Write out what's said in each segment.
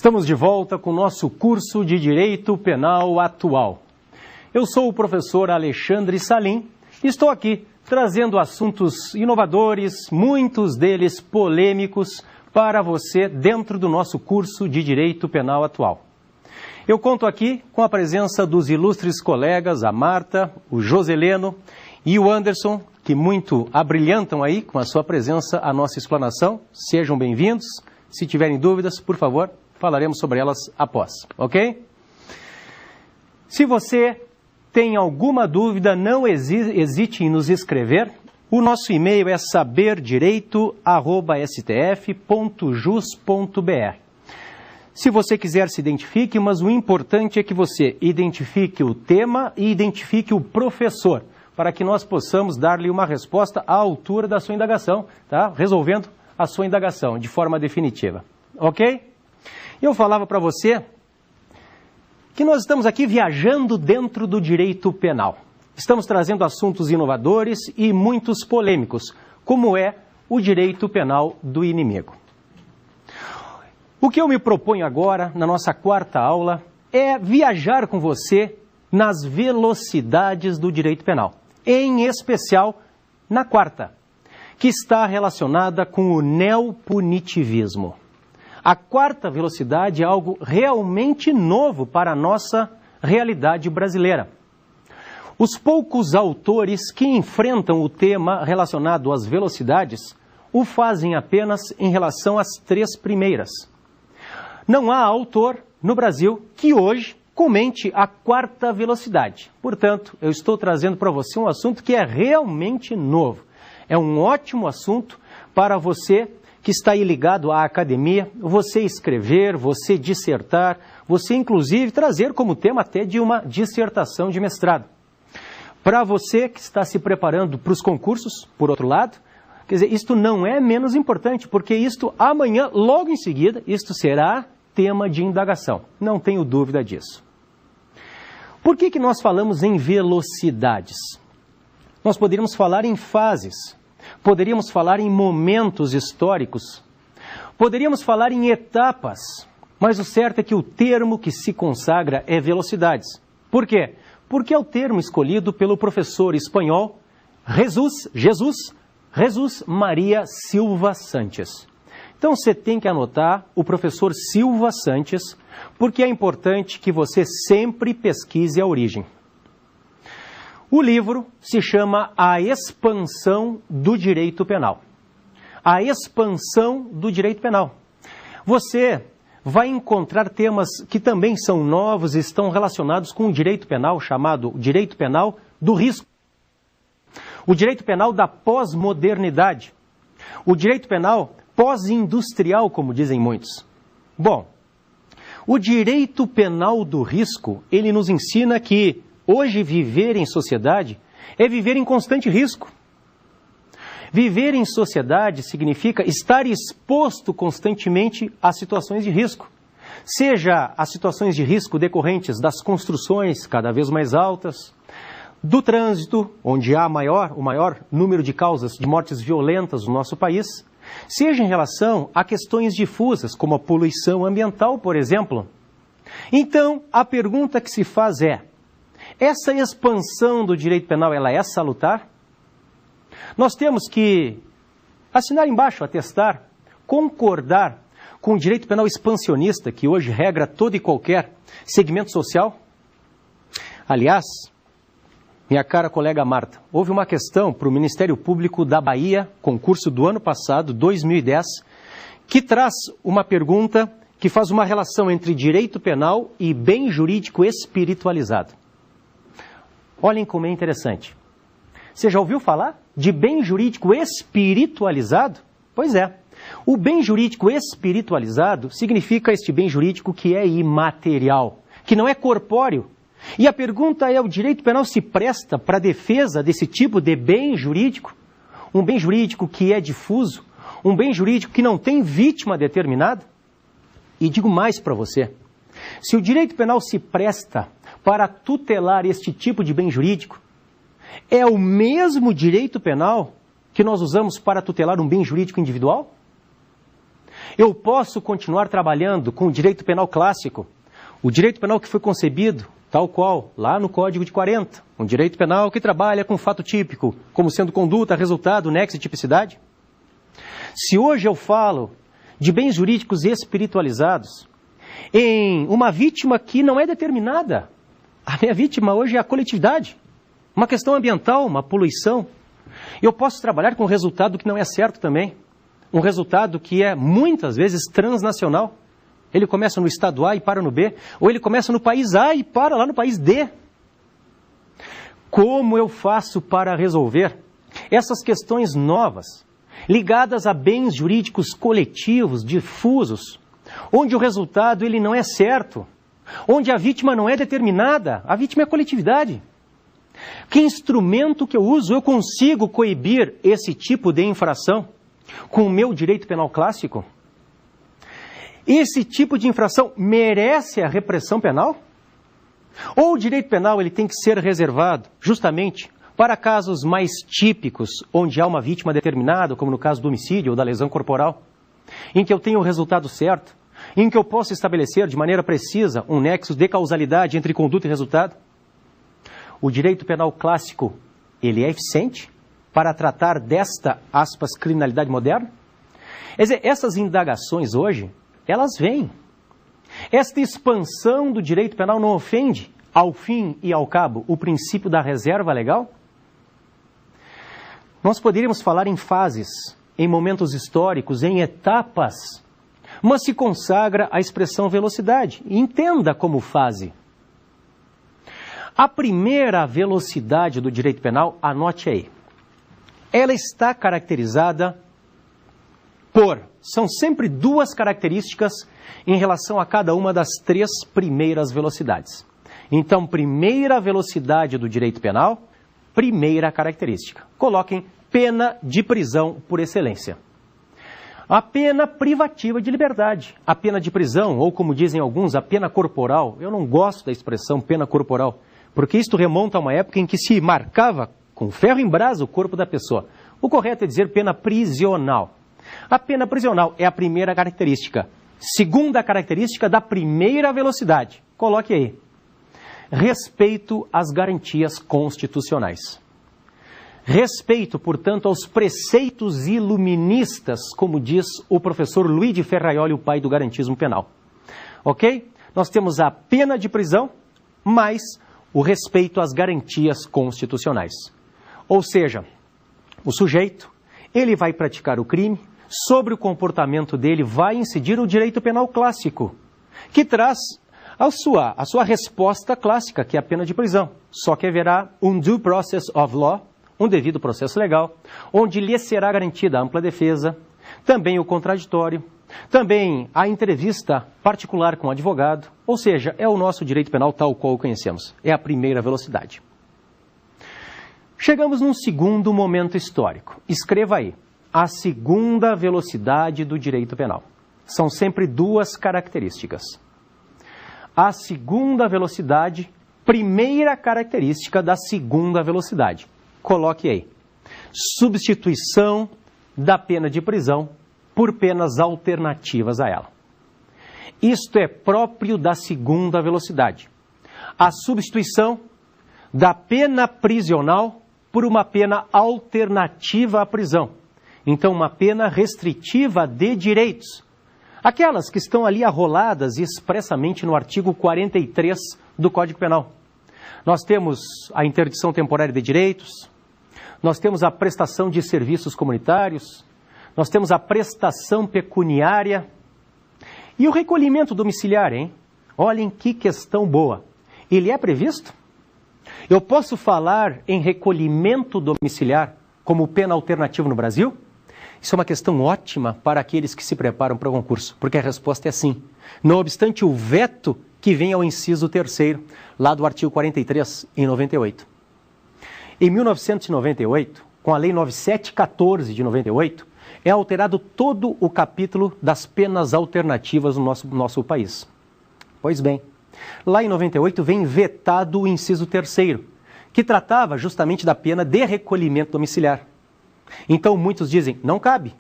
Estamos de volta com o nosso curso de Direito Penal Atual. Eu sou o professor Alexandre Salim e estou aqui trazendo assuntos inovadores, muitos deles polêmicos, para você dentro do nosso curso de Direito Penal Atual. Eu conto aqui com a presença dos ilustres colegas, a Marta, o Joseleno e o Anderson, que muito abrilhantam aí com a sua presença a nossa explanação. Sejam bem-vindos. Se tiverem dúvidas, por favor, falaremos sobre elas após, ok? Se você tem alguma dúvida, não hesite em nos escrever. O nosso e-mail é saberdireito@stf.jus.br. Se você quiser, se identifique, mas o importante é que você identifique o tema e identifique o professor, para que nós possamos dar-lhe uma resposta à altura da sua indagação, tá? Resolvendo a sua indagação de forma definitiva, ok? Eu falava para você que nós estamos aqui viajando dentro do direito penal. Estamos trazendo assuntos inovadores e muitos polêmicos, como é o direito penal do inimigo. O que eu me proponho agora, na nossa quarta aula, é viajar com você nas velocidades do direito penal, em especial na quarta, que está relacionada com o neopunitivismo. A quarta velocidade é algo realmente novo para a nossa realidade brasileira. Os poucos autores que enfrentam o tema relacionado às velocidades o fazem apenas em relação às três primeiras. Não há autor no Brasil que hoje comente a quarta velocidade. Portanto, eu estou trazendo para você um assunto que é realmente novo. É um ótimo assunto para você que está aí ligado à academia, você escrever, você dissertar, você inclusive trazer como tema até de uma dissertação de mestrado. Para você que está se preparando para os concursos, por outro lado, quer dizer, isto não é menos importante, porque isto amanhã, logo em seguida, isto será tema de indagação. Não tenho dúvida disso. Por que nós falamos em velocidades? Nós poderíamos falar em fases. Poderíamos falar em momentos históricos, poderíamos falar em etapas, mas o certo é que o termo que se consagra é velocidades. Por quê? Porque é o termo escolhido pelo professor espanhol Jesus Maria Silva Sanches. Então você tem que anotar o professor Silva Sanches, porque é importante que você sempre pesquise a origem. O livro se chama A Expansão do Direito Penal. A expansão do direito penal. Você vai encontrar temas que também são novos e estão relacionados com o direito penal, chamado direito penal do risco. O direito penal da pós-modernidade. O direito penal pós-industrial, como dizem muitos. Bom, o direito penal do risco, ele nos ensina que hoje, viver em sociedade é viver em constante risco. Viver em sociedade significa estar exposto constantemente a situações de risco. Seja as situações de risco decorrentes das construções cada vez mais altas, do trânsito, onde há o maior número de causas de mortes violentas no nosso país, seja em relação a questões difusas, como a poluição ambiental, por exemplo. Então, a pergunta que se faz é: essa expansão do direito penal, ela é salutar? Nós temos que assinar embaixo, atestar, concordar com o direito penal expansionista, que hoje regra todo e qualquer segmento social? Aliás, minha cara colega Marta, houve uma questão para o Ministério Público da Bahia, concurso do ano passado, 2010, que traz uma pergunta que faz uma relação entre direito penal e bem jurídico espiritualizado. Olhem como é interessante. Você já ouviu falar de bem jurídico espiritualizado? Pois é. O bem jurídico espiritualizado significa este bem jurídico que é imaterial, que não é corpóreo. E a pergunta é: o direito penal se presta para a defesa desse tipo de bem jurídico? Um bem jurídico que é difuso? Um bem jurídico que não tem vítima determinada? E digo mais para você. Se o direito penal se presta para tutelar este tipo de bem jurídico, é o mesmo direito penal que nós usamos para tutelar um bem jurídico individual? Eu posso continuar trabalhando com o direito penal clássico, o direito penal que foi concebido, tal qual, lá no Código de 40, um direito penal que trabalha com fato típico, como sendo conduta, resultado, nexo e tipicidade. Se hoje eu falo de bens jurídicos espiritualizados, em uma vítima que não é determinada, a minha vítima hoje é a coletividade, uma questão ambiental, uma poluição, eu posso trabalhar com um resultado que não é certo também, um resultado que é muitas vezes transnacional. Ele começa no estado A e para no B, ou ele começa no país A e para lá no país D. Como eu faço para resolver essas questões novas, ligadas a bens jurídicos coletivos, difusos, onde o resultado ele não é certo, onde a vítima não é determinada, a vítima é a coletividade? Que instrumento que eu uso? Eu consigo coibir esse tipo de infração com o meu direito penal clássico? Esse tipo de infração merece a repressão penal? Ou o direito penal ele tem que ser reservado justamente para casos mais típicos, onde há uma vítima determinada, como no caso do homicídio ou da lesão corporal, em que eu tenho o resultado certo, em que eu posso estabelecer de maneira precisa um nexo de causalidade entre conduta e resultado? O direito penal clássico, ele é eficiente para tratar desta, aspas, criminalidade moderna? Quer dizer, essas indagações hoje, elas vêm. Esta expansão do direito penal não ofende, ao fim e ao cabo, o princípio da reserva legal? Nós poderíamos falar em fases, em momentos históricos, em etapas, mas se consagra a expressão velocidade. Entenda como fase. A primeira velocidade do direito penal, anote aí, ela está caracterizada por, são sempre duas características em relação a cada uma das três primeiras velocidades. Então, primeira velocidade do direito penal, primeira característica. Coloquem pena de prisão por excelência. A pena privativa de liberdade, a pena de prisão, ou como dizem alguns, a pena corporal. Eu não gosto da expressão pena corporal, porque isto remonta a uma época em que se marcava com ferro em brasa o corpo da pessoa. O correto é dizer pena prisional. A pena prisional é a primeira característica. Segunda característica da primeira velocidade. Coloque aí. Respeito às garantias constitucionais. Respeito, portanto, aos preceitos iluministas, como diz o professor Luiz de Ferraioli, o pai do garantismo penal. Ok? Nós temos a pena de prisão, mais o respeito às garantias constitucionais. Ou seja, o sujeito, ele vai praticar o crime, sobre o comportamento dele vai incidir o direito penal clássico, que traz a sua resposta clássica, que é a pena de prisão. Só que haverá um due process of law, um devido processo legal, onde lhe será garantida a ampla defesa, também o contraditório, também a entrevista particular com o advogado, ou seja, é o nosso direito penal tal qual o conhecemos. É a primeira velocidade. Chegamos num segundo momento histórico. Escreva aí. A segunda velocidade do direito penal. São sempre duas características. A segunda velocidade, primeira característica da segunda velocidade. Coloque aí. Substituição da pena de prisão por penas alternativas a ela. Isto é próprio da segunda velocidade. A substituição da pena prisional por uma pena alternativa à prisão. Então, uma pena restritiva de direitos. Aquelas que estão ali arroladas expressamente no artigo 43 do Código Penal. Nós temos a interdição temporária de direitos, nós temos a prestação de serviços comunitários, nós temos a prestação pecuniária e o recolhimento domiciliar, hein? Olhem que questão boa. Ele é previsto? Eu posso falar em recolhimento domiciliar como pena alternativa no Brasil? Isso é uma questão ótima para aqueles que se preparam para o concurso, porque a resposta é sim. Não obstante o veto que vem ao inciso 3º, lá do artigo 43, em 98. Em 1998, com a Lei 9714 de 98, é alterado todo o capítulo das penas alternativas no nosso país. Pois bem, lá em 98 vem vetado o inciso 3º, que tratava justamente da pena de recolhimento domiciliar. Então muitos dizem, não cabe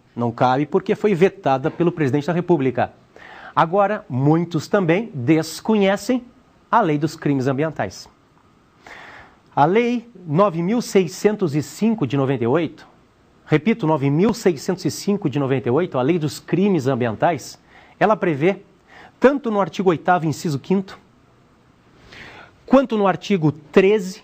porque foi vetada pelo presidente da República. Agora, muitos também desconhecem a lei dos crimes ambientais. A lei 9.605 de 98, repito, 9.605 de 98, a lei dos crimes ambientais, ela prevê, tanto no artigo 8º, inciso 5º, quanto no artigo 13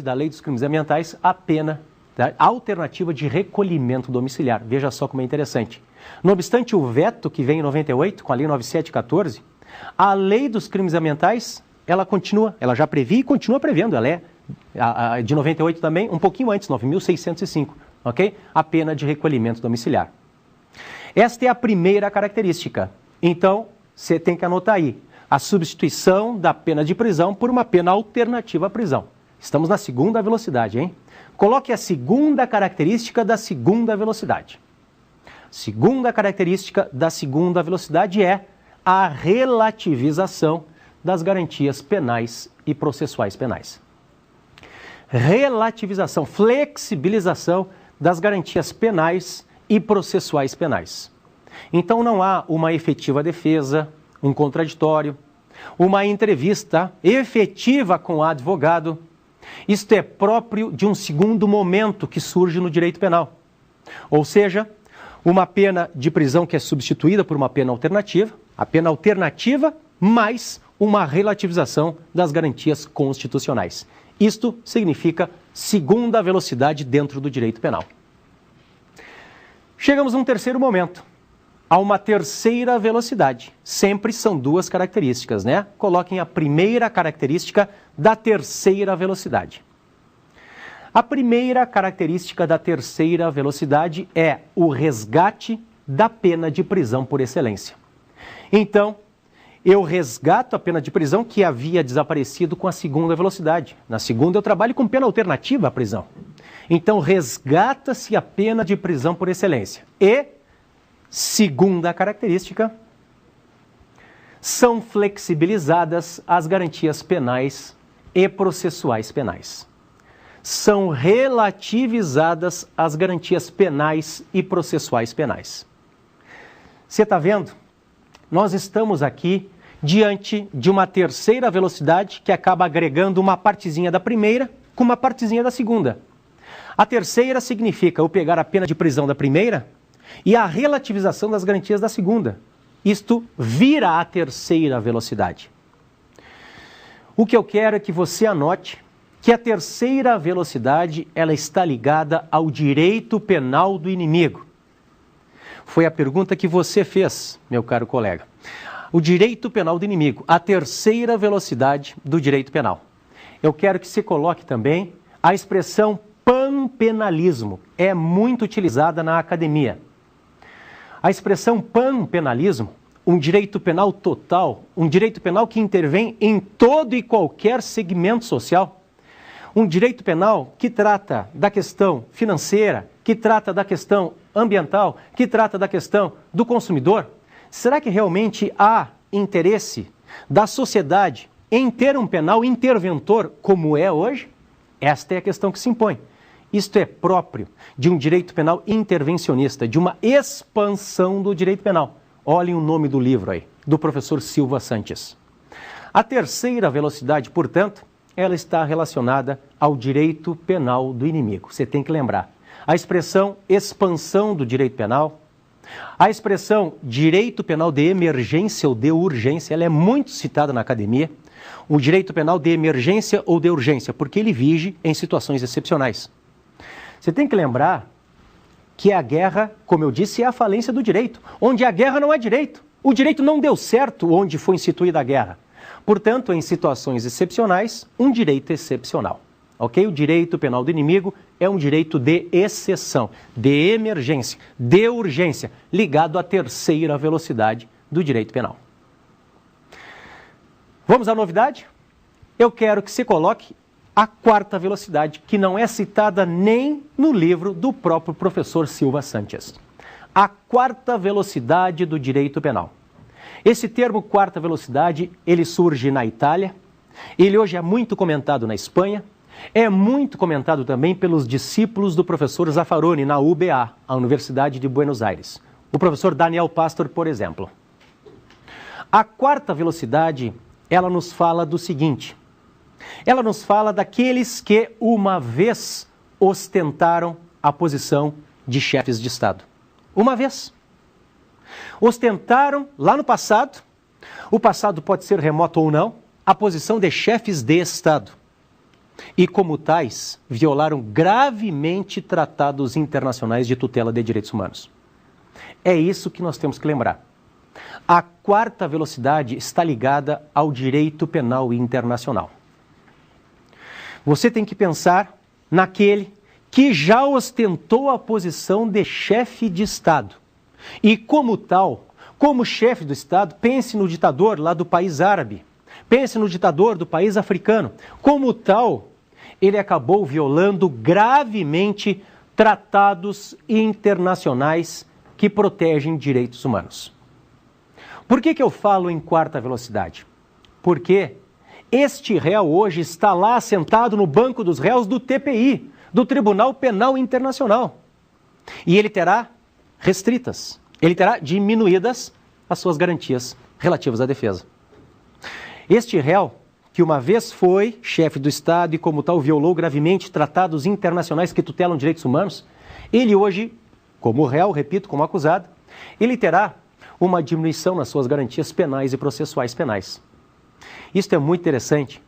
da lei dos crimes ambientais, a pena da alternativa de recolhimento domiciliar. Veja só como é interessante. Não obstante o veto que vem em 98, com a lei 9714, a lei dos crimes ambientais, ela já previa e continua prevendo, ela é de 98 também, um pouquinho antes, 9.605, ok? A pena de recolhimento domiciliar. Esta é a primeira característica. Então, você tem que anotar aí, a substituição da pena de prisão por uma pena alternativa à prisão. Estamos na segunda velocidade, hein? Coloque a segunda característica da segunda velocidade. Segunda característica da segunda velocidade é a relativização das garantias penais e processuais penais. Relativização, flexibilização das garantias penais e processuais penais. Então não há uma efetiva defesa, um contraditório, uma entrevista efetiva com o advogado. Isto é próprio de um segundo momento que surge no direito penal. Ou seja, uma pena de prisão que é substituída por uma pena alternativa, a pena alternativa mais uma relativização das garantias constitucionais. Isto significa segunda velocidade dentro do direito penal. Chegamos num terceiro momento, a uma terceira velocidade. Sempre são duas características, né? Coloquem a primeira característica da terceira velocidade. A primeira característica da terceira velocidade é o resgate da pena de prisão por excelência. Então, eu resgato a pena de prisão que havia desaparecido com a segunda velocidade. Na segunda, eu trabalho com pena alternativa à prisão. Então, resgata-se a pena de prisão por excelência. E, segunda característica, são flexibilizadas as garantias penais e processuais penais. São relativizadas as garantias penais e processuais penais. Você está vendo? Nós estamos aqui diante de uma terceira velocidade que acaba agregando uma partezinha da primeira com uma partezinha da segunda. A terceira significa eu pegar a pena de prisão da primeira e a relativização das garantias da segunda. Isto vira a terceira velocidade. O que eu quero é que você anote que a terceira velocidade ela está ligada ao direito penal do inimigo. Foi a pergunta que você fez, meu caro colega. O direito penal do inimigo, a terceira velocidade do direito penal. Eu quero que você coloque também a expressão panpenalismo. É muito utilizada na academia. A expressão panpenalismo, um direito penal total, um direito penal que intervém em todo e qualquer segmento social, um direito penal que trata da questão financeira, que trata da questão ambiental, que trata da questão do consumidor. Será que realmente há interesse da sociedade em ter um penal interventor como é hoje? Esta é a questão que se impõe. Isto é próprio de um direito penal intervencionista, de uma expansão do direito penal. Olhem o nome do livro aí, do professor Silva Sanches. A terceira velocidade, portanto, ela está relacionada ao direito penal do inimigo. Você tem que lembrar. A expressão expansão do direito penal, a expressão direito penal de emergência ou de urgência, ela é muito citada na academia. O direito penal de emergência ou de urgência, porque ele vige em situações excepcionais. Você tem que lembrar que a guerra, como eu disse, é a falência do direito. Onde a guerra não é direito. O direito não deu certo onde foi instituída a guerra. Portanto, em situações excepcionais, um direito excepcional. Ok? O direito penal do inimigo é um direito de exceção, de emergência, de urgência, ligado à terceira velocidade do direito penal. Vamos à novidade? Eu quero que você coloque a quarta velocidade, que não é citada nem no livro do próprio professor Silva Sanches. A quarta velocidade do direito penal. Esse termo quarta velocidade, ele surge na Itália, ele hoje é muito comentado na Espanha, é muito comentado também pelos discípulos do professor Zaffaroni na UBA, a Universidade de Buenos Aires. O professor Daniel Pastor, por exemplo. A quarta velocidade, ela nos fala do seguinte: ela nos fala daqueles que uma vez ostentaram a posição de chefes de Estado. Uma vez. Ostentaram lá no passado, o passado pode ser remoto ou não, a posição de chefes de Estado. E como tais, violaram gravemente tratados internacionais de tutela de direitos humanos. É isso que nós temos que lembrar. A quarta velocidade está ligada ao direito penal internacional. Você tem que pensar naquele que já ostentou a posição de chefe de Estado. E como tal, como chefe do Estado, pense no ditador lá do país árabe, pense no ditador do país africano. Como tal, ele acabou violando gravemente tratados internacionais que protegem direitos humanos. Por que eu falo em quarta velocidade? Porque este réu hoje está lá sentado no banco dos réus do TPI, do Tribunal Penal Internacional. E ele terá restritas, ele terá diminuídas as suas garantias relativas à defesa. Este réu, que uma vez foi chefe do Estado e como tal violou gravemente tratados internacionais que tutelam direitos humanos, ele hoje, como réu, repito, como acusado, ele terá uma diminuição nas suas garantias penais e processuais penais. Isso é muito interessante,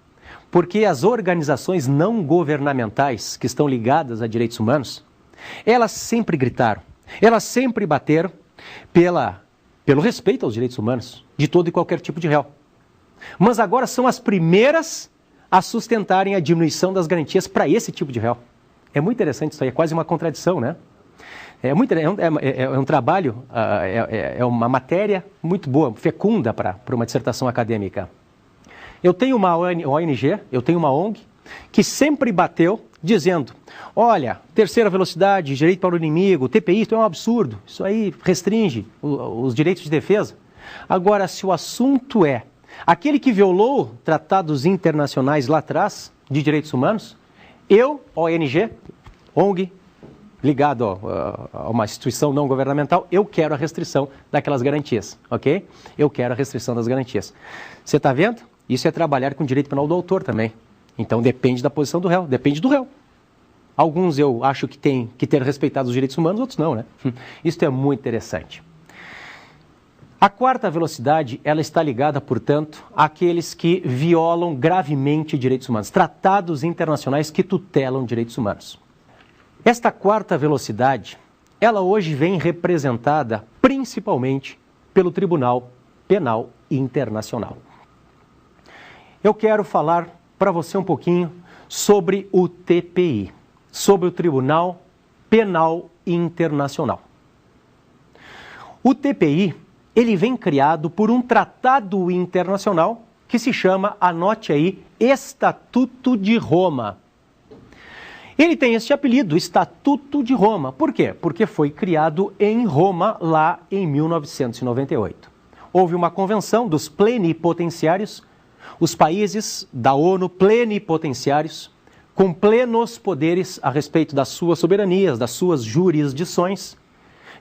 porque as organizações não governamentais que estão ligadas a direitos humanos, elas sempre gritaram, elas sempre bateram pelo respeito aos direitos humanos de todo e qualquer tipo de réu. Mas agora são as primeiras a sustentarem a diminuição das garantias para esse tipo de réu. É muito interessante isso aí, é quase uma contradição, né? É um trabalho, é uma matéria muito boa, fecunda para uma dissertação acadêmica. Eu tenho uma ONG, eu tenho uma ONG, que sempre bateu dizendo, olha, terceira velocidade, direito para o inimigo, TPI, isso é um absurdo, isso aí restringe os direitos de defesa. Agora, se o assunto é aquele que violou tratados internacionais lá atrás de direitos humanos, eu, ONG, ligado a uma instituição não governamental, eu quero a restrição daquelas garantias, ok? Eu quero a restrição das garantias. Você está vendo? Isso é trabalhar com direito penal do autor também. Então depende da posição do réu, depende do réu. Alguns eu acho que tem que ter respeitado os direitos humanos, outros não, né? Isso é muito interessante. A quarta velocidade, ela está ligada, portanto, àqueles que violam gravemente direitos humanos, tratados internacionais que tutelam direitos humanos. Esta quarta velocidade, ela hoje vem representada principalmente pelo Tribunal Penal Internacional. Eu quero falar para você um pouquinho sobre o TPI, sobre o Tribunal Penal Internacional. O TPI, ele vem criado por um tratado internacional que se chama, anote aí, Estatuto de Roma. Ele tem este apelido, Estatuto de Roma. Por quê? Porque foi criado em Roma, lá em 1998. Houve uma convenção dos plenipotenciários, os países da ONU plenipotenciários, com plenos poderes a respeito das suas soberanias, das suas jurisdições,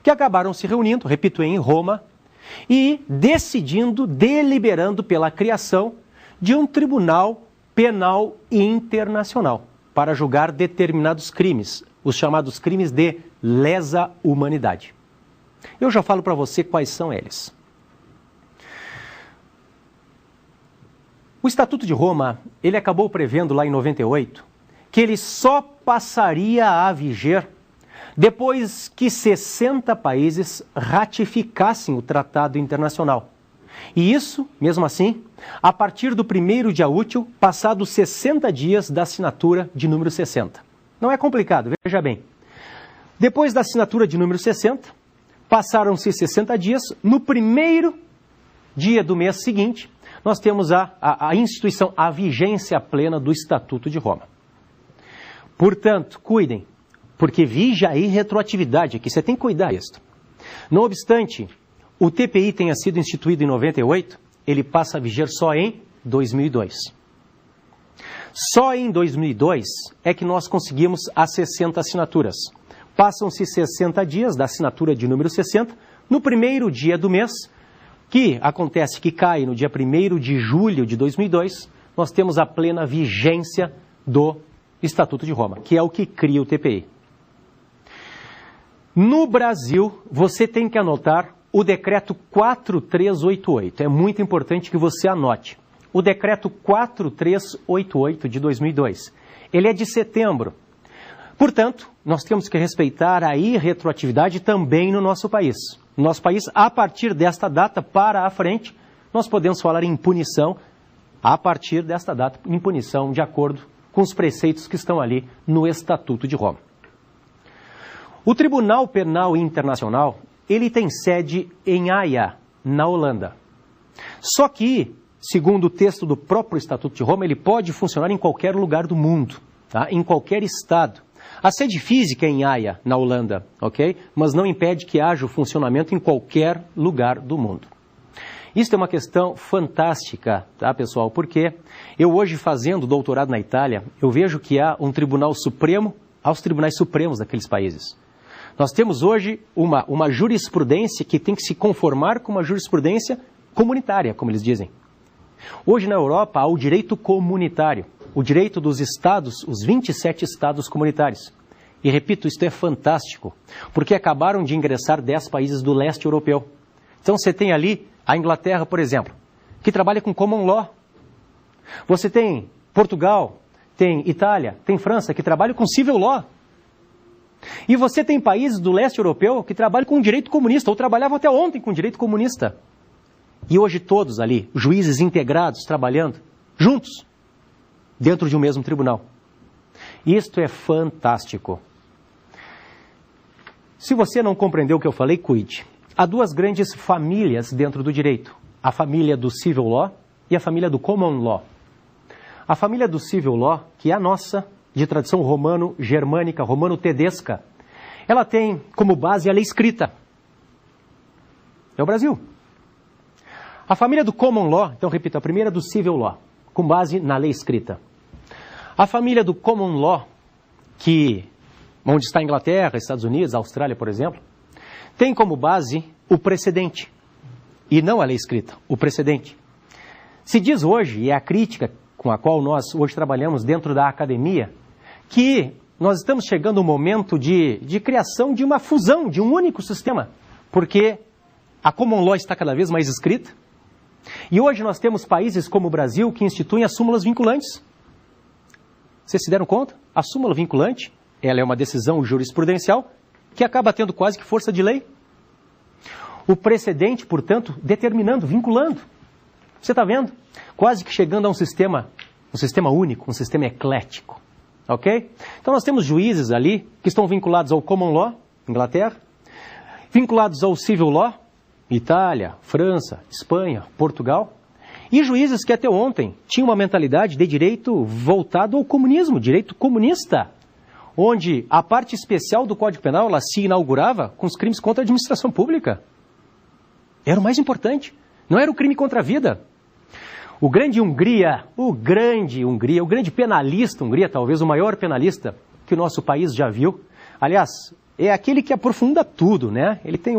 que acabaram se reunindo, repito, em Roma, e decidindo, deliberando pela criação de um tribunal penal internacional para julgar determinados crimes, os chamados crimes de lesa humanidade. Eu já falo para você quais são eles. O Estatuto de Roma, ele acabou prevendo lá em 98 que ele só passaria a viger depois que 60 países ratificassem o tratado internacional. E isso, mesmo assim, a partir do primeiro dia útil, passados 60 dias da assinatura de número 60. Não é complicado, veja bem. Depois da assinatura de número 60, passaram-se 60 dias, no primeiro dia do mês seguinte, nós temos a instituição, a vigência plena do Estatuto de Roma. Portanto, cuidem, porque vige aí retroatividade aqui, você tem que cuidar disso. Não obstante, o TPI tenha sido instituído em 98, ele passa a viger só em 2002. Só em 2002 é que nós conseguimos as 60 assinaturas. Passam-se 60 dias da assinatura de número 60, no primeiro dia do mês, que acontece que cai no dia 1º de julho de 2002, nós temos a plena vigência do Estatuto de Roma, que é o que cria o TPI. No Brasil, você tem que anotar o decreto 4388. É muito importante que você anote. O decreto 4388 de 2002. Ele é de setembro. Portanto, nós temos que respeitar a irretroatividade também no nosso país. No nosso país, a partir desta data para a frente, nós podemos falar em punição a partir desta data, em punição de acordo com os preceitos que estão ali no Estatuto de Roma. O Tribunal Penal Internacional, ele tem sede em Haia, na Holanda. Só que, segundo o texto do próprio Estatuto de Roma, ele pode funcionar em qualquer lugar do mundo, tá? Em qualquer estado. A sede física é em Haia, na Holanda, ok? Mas não impede que haja o funcionamento em qualquer lugar do mundo. Isso é uma questão fantástica, tá, pessoal? Porque eu hoje, fazendo doutorado na Itália, eu vejo que há um tribunal supremo aos tribunais supremos daqueles países. Nós temos hoje uma jurisprudência que tem que se conformar com uma jurisprudência comunitária, como eles dizem. Hoje na Europa há o direito comunitário, o direito dos estados, os 27 estados comunitários. E repito, isto é fantástico, porque acabaram de ingressar 10 países do leste europeu. Então você tem ali a Inglaterra, por exemplo, que trabalha com common law. Você tem Portugal, tem Itália, tem França, que trabalham com civil law. E você tem países do leste europeu que trabalham com direito comunista, ou trabalhavam até ontem com direito comunista. E hoje todos ali, juízes integrados, trabalhando, juntos, dentro de um mesmo tribunal. Isto é fantástico. Se você não compreendeu o que eu falei, cuide. Há duas grandes famílias dentro do direito. A família do civil law e a família do common law. A família do civil law, que é a nossa, de tradição romano-germânica, romano-tedesca, ela tem como base a lei escrita. É o Brasil. A família do common law, então repito, a primeira do civil law, com base na lei escrita. A família do common law, onde está a Inglaterra, Estados Unidos, a Austrália, por exemplo, tem como base o precedente, e não a lei escrita, o precedente. Se diz hoje, e é a crítica com a qual nós hoje trabalhamos dentro da academia, que nós estamos chegando ao momento de criação de uma fusão, de um único sistema, porque a common law está cada vez mais escrita, e hoje nós temos países como o Brasil que instituem as súmulas vinculantes. Vocês se deram conta? A súmula vinculante, ela é uma decisão jurisprudencial que acaba tendo quase que força de lei. O precedente, portanto, determinando, vinculando. Você está vendo? Quase que chegando a um sistema único, um sistema eclético. Ok? Então nós temos juízes ali que estão vinculados ao common law, Inglaterra, vinculados ao civil law, Itália, França, Espanha, Portugal, e juízes que até ontem tinham uma mentalidade de direito voltado ao comunismo, direito comunista, onde a parte especial do Código Penal ela se inaugurava com os crimes contra a administração pública. Era o mais importante, não era o crime contra a vida. O grande penalista, Hungria, talvez o maior penalista que o nosso país já viu. Aliás, é aquele que aprofunda tudo, né? Ele tem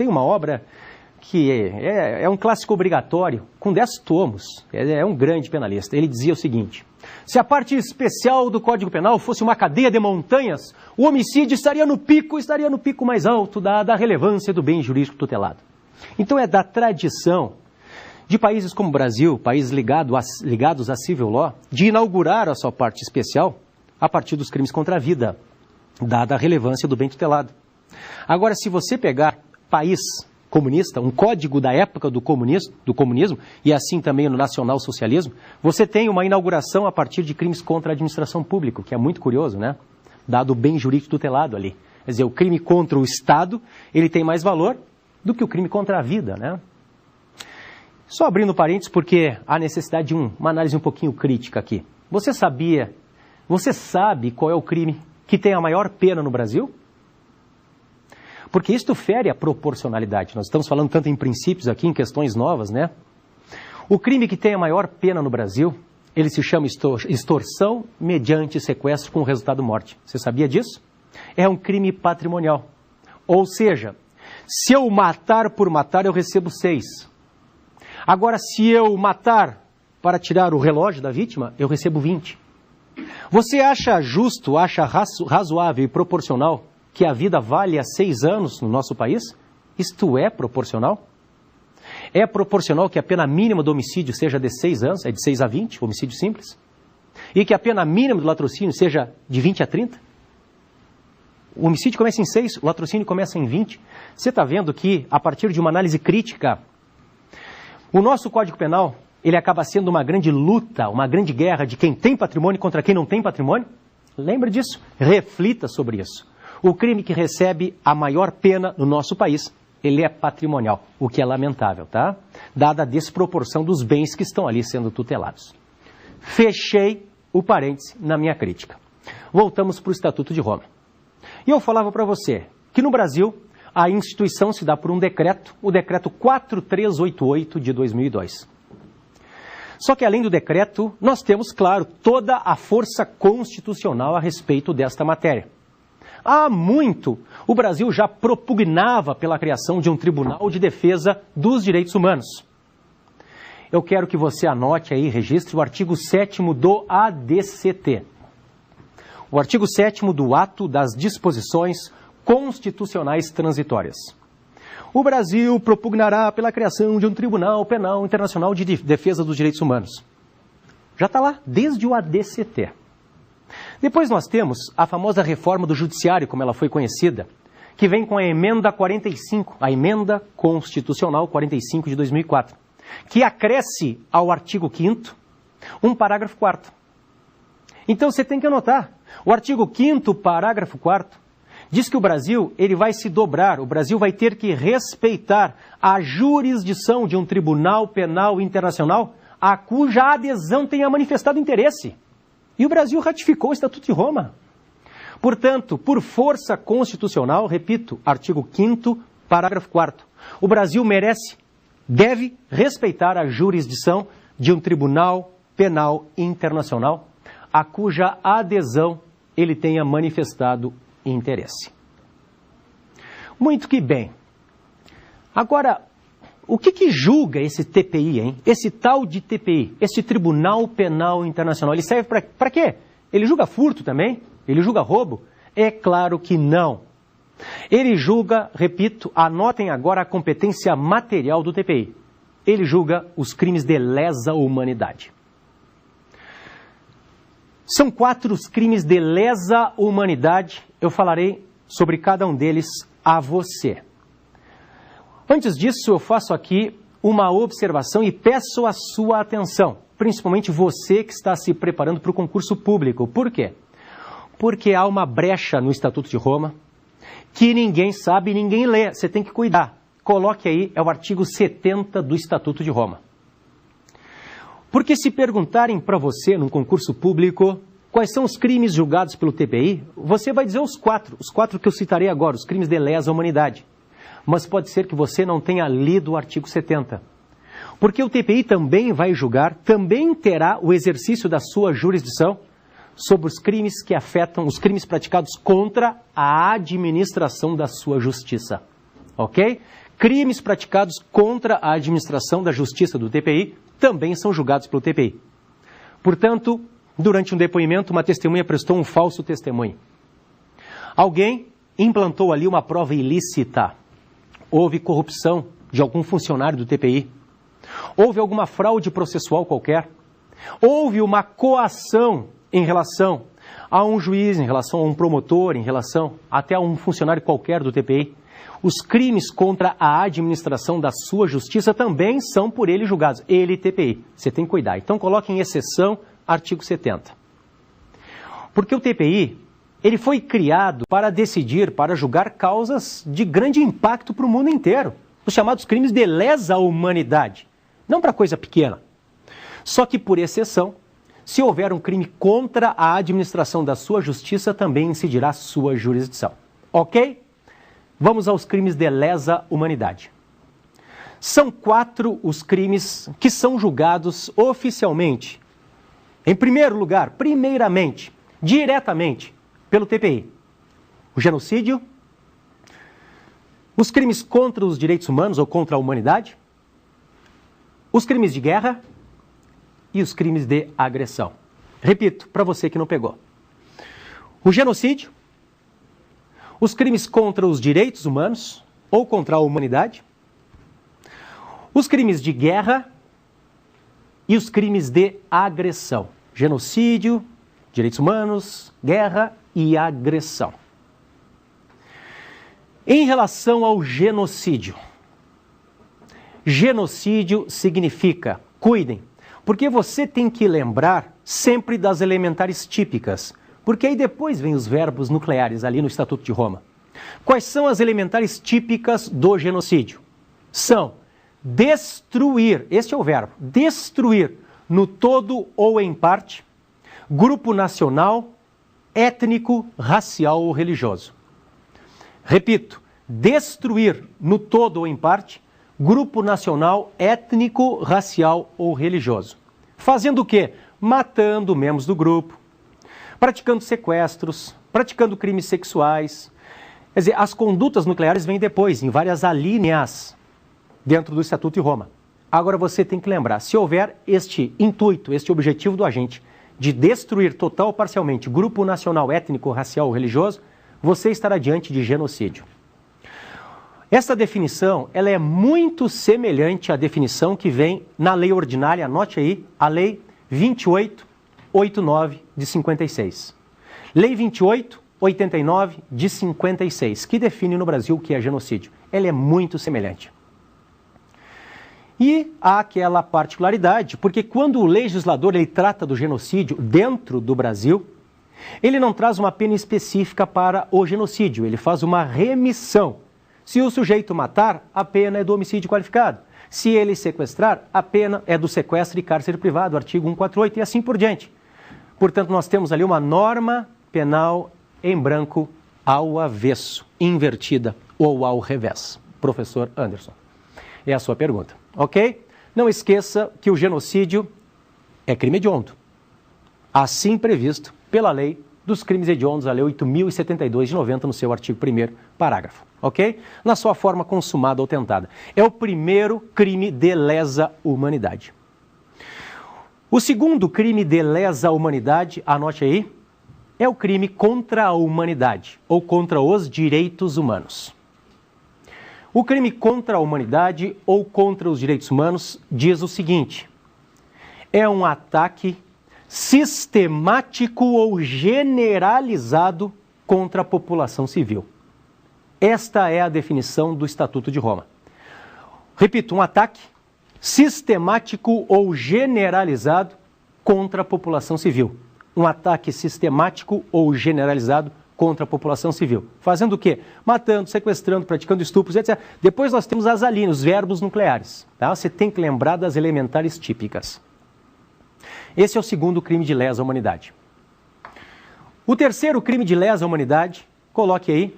uma obra que é um clássico obrigatório, com 10 tomos. É um grande penalista. Ele dizia o seguinte: se a parte especial do Código Penal fosse uma cadeia de montanhas, o homicídio estaria no pico mais alto da relevância do bem jurídico tutelado. Então é da tradição de países como o Brasil, países ligados a civil law, de inaugurar a sua parte especial a partir dos crimes contra a vida, dada a relevância do bem tutelado. Agora, se você pegar país comunista, um código da época do comunismo, e assim também no nacional-socialismo, você tem uma inauguração a partir de crimes contra a administração pública, que é muito curioso, né? Dado o bem jurídico tutelado ali. Quer dizer, o crime contra o Estado, ele tem mais valor do que o crime contra a vida, né? Só abrindo parênteses, porque há necessidade de uma análise um pouquinho crítica aqui. Você sabe qual é o crime que tem a maior pena no Brasil? Porque isto fere a proporcionalidade. Nós estamos falando tanto em princípios aqui, em questões novas, né? O crime que tem a maior pena no Brasil Ele se chama extorsão mediante sequestro com resultado morte. Você sabia disso? É um crime patrimonial. Ou seja, se eu matar por matar, eu recebo 6. Agora, se eu matar para tirar o relógio da vítima, eu recebo 20. Você acha justo, acha razoável e proporcional que a vida vale 6 anos no nosso país? Isto é proporcional? É proporcional que a pena mínima do homicídio seja de 6 anos, é de 6 a 20, homicídio simples? E que a pena mínima do latrocínio seja de 20 a 30? O homicídio começa em 6, o latrocínio começa em 20. Você está vendo que, a partir de uma análise crítica, o nosso Código Penal, ele acaba sendo uma grande luta, uma grande guerra de quem tem patrimônio contra quem não tem patrimônio? Lembre disso, reflita sobre isso. O crime que recebe a maior pena no nosso país, ele é patrimonial, o que é lamentável, tá? Dada a desproporção dos bens que estão ali sendo tutelados. Fechei o parêntese na minha crítica. Voltamos para o Estatuto de Roma. E eu falava para você que no Brasil a instituição se dá por um decreto, o decreto 4388 de 2002. Só que além do decreto, nós temos, claro, toda a força constitucional a respeito desta matéria. Há muito, o Brasil já propugnava pela criação de um Tribunal de Defesa dos Direitos Humanos. Eu quero que você anote aí, registre o artigo 7º do ADCT. O artigo 7º do Ato das Disposições Constitucionais Transitórias. O Brasil propugnará pela criação de um Tribunal Penal Internacional de Defesa dos Direitos Humanos. Já está lá, desde o ADCT. Depois nós temos a famosa reforma do Judiciário, como ela foi conhecida, que vem com a emenda 45, a emenda constitucional 45 de 2004, que acresce ao artigo 5º um parágrafo 4º. Então você tem que anotar, o artigo 5º, parágrafo 4º, diz que o Brasil ele vai se dobrar, o Brasil vai ter que respeitar a jurisdição de um Tribunal Penal Internacional a cuja adesão tenha manifestado interesse. E o Brasil ratificou o Estatuto de Roma. Portanto, por força constitucional, repito, artigo 5º, parágrafo 4º, o Brasil deve respeitar a jurisdição de um Tribunal Penal Internacional a cuja adesão ele tenha manifestado interesse. Muito que bem. Agora, o que julga esse TPI, hein? Esse tal de TPI, esse Tribunal Penal Internacional, ele serve para quê? Ele julga furto também? Ele julga roubo? É claro que não. Ele julga, repito, anotem agora a competência material do TPI. Ele julga os crimes de lesa humanidade. São 4 os crimes de lesa humanidade, eu falarei sobre cada um deles a você. Antes disso, eu faço aqui uma observação e peço a sua atenção, principalmente você que está se preparando para o concurso público. Por quê? Porque há uma brecha no Estatuto de Roma que ninguém sabe e ninguém lê. Você tem que cuidar. Coloque aí, é o artigo 70 do Estatuto de Roma. Porque se perguntarem para você num concurso público quais são os crimes julgados pelo TPI, você vai dizer os 4 que eu citarei agora, os crimes de lesa humanidade. Mas pode ser que você não tenha lido o artigo 70. Porque o TPI também vai julgar, também terá o exercício da sua jurisdição sobre os crimes que afetam, os crimes praticados contra a administração da sua justiça. Ok? Crimes praticados contra a administração da justiça do TPI também são julgados pelo TPI. Portanto, durante um depoimento, uma testemunha prestou um falso testemunho. Alguém implantou ali uma prova ilícita. Houve corrupção de algum funcionário do TPI. Houve alguma fraude processual qualquer. Houve uma coação em relação a um juiz, em relação a um promotor, em relação até a um funcionário qualquer do TPI. Os crimes contra a administração da sua justiça também são por ele julgados. Ele, TPI. Você tem que cuidar. Então coloque em exceção artigo 70. Porque o TPI, ele foi criado para decidir, para julgar causas de grande impacto para o mundo inteiro. Os chamados crimes de lesa humanidade. Não para coisa pequena. Só que, por exceção, se houver um crime contra a administração da sua justiça, também incidirá sua jurisdição. Ok? Vamos aos crimes de lesa humanidade. São 4 os crimes que são julgados oficialmente Em primeiro lugar, primeiramente, diretamente, pelo TPI, o genocídio, os crimes contra os direitos humanos ou contra a humanidade, os crimes de guerra e os crimes de agressão. Repito, para você que não pegou. O genocídio, os crimes contra os direitos humanos ou contra a humanidade, os crimes de guerra e os crimes de agressão. Genocídio, direitos humanos, guerra e agressão. Em relação ao genocídio, genocídio significa, cuidem, porque você tem que lembrar sempre das elementares típicas, porque aí depois vem os verbos nucleares ali no Estatuto de Roma. Quais são as elementares típicas do genocídio? São destruir, este é o verbo, destruir no todo ou em parte, grupo nacional, étnico, racial ou religioso. Repito, destruir no todo ou em parte, grupo nacional, étnico, racial ou religioso. Fazendo o quê? Matando membros do grupo, praticando sequestros, praticando crimes sexuais. Quer dizer, as condutas nucleares vêm depois, em várias alíneas dentro do Estatuto de Roma. Agora você tem que lembrar, se houver este intuito, este objetivo do agente de destruir total ou parcialmente grupo nacional, étnico, racial ou religioso, você estará diante de genocídio. Essa definição ela é muito semelhante à definição que vem na lei ordinária, anote aí, a lei 2889 de 56. Lei 2889 de 56, que define no Brasil o que é genocídio. Ela é muito semelhante. E há aquela particularidade, porque quando o legislador ele trata do genocídio dentro do Brasil, ele não traz uma pena específica para o genocídio, ele faz uma remissão. Se o sujeito matar, a pena é do homicídio qualificado. Se ele sequestrar, a pena é do sequestro e cárcere privado, artigo 148 e assim por diante. Portanto, nós temos ali uma norma penal em branco ao avesso, invertida ou ao revés. Professor Anderson, é a sua pergunta, ok? Não esqueça que o genocídio é crime hediondo, assim previsto pela lei dos crimes hediondos, a lei 8.072 de 90, no seu artigo 1º, parágrafo, ok? Na sua forma consumada ou tentada. É o primeiro crime de lesa humanidade. O segundo crime de lesa humanidade, anote aí, é o crime contra a humanidade ou contra os direitos humanos. O crime contra a humanidade ou contra os direitos humanos diz o seguinte: é um ataque sistemático ou generalizado contra a população civil. Esta é a definição do Estatuto de Roma. Repito, um ataque sistemático ou generalizado contra a população civil. Um ataque sistemático ou generalizado contra a população civil. Fazendo o quê? Matando, sequestrando, praticando estupros, etc. Depois nós temos as alíneas, os verbos nucleares. Tá? Você tem que lembrar das elementares típicas. Esse é o segundo crime de lesa humanidade. O terceiro crime de lesa humanidade, coloque aí,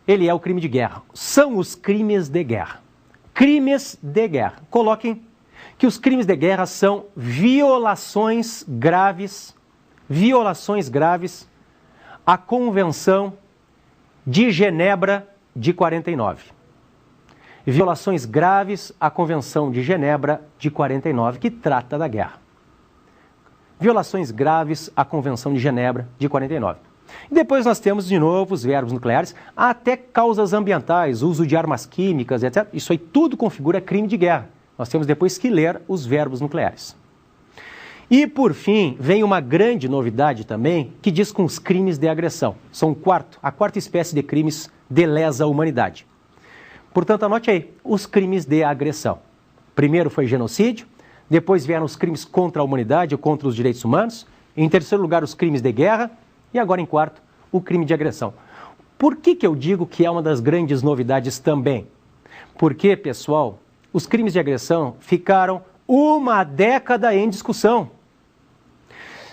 ele é o crime de guerra. São os crimes de guerra. Crimes de guerra. Coloquem que os crimes de guerra são violações graves à Convenção de Genebra de 49. Violações graves à Convenção de Genebra de 49, que trata da guerra. Violações graves à Convenção de Genebra de 49. E depois nós temos de novo os verbos nucleares, até causas ambientais, uso de armas químicas, etc. Isso aí tudo configura crime de guerra. Nós temos depois que ler os verbos nucleares. E, por fim, vem uma grande novidade também, que diz com os crimes de agressão. São a quarta espécie de crimes de lesa humanidade. Portanto, anote aí, os crimes de agressão. Primeiro foi genocídio, depois vieram os crimes contra a humanidade ou contra os direitos humanos, em terceiro lugar os crimes de guerra e agora em quarto o crime de agressão. Por que eu digo que é uma das grandes novidades também? Porque, pessoal, os crimes de agressão ficaram uma década em discussão.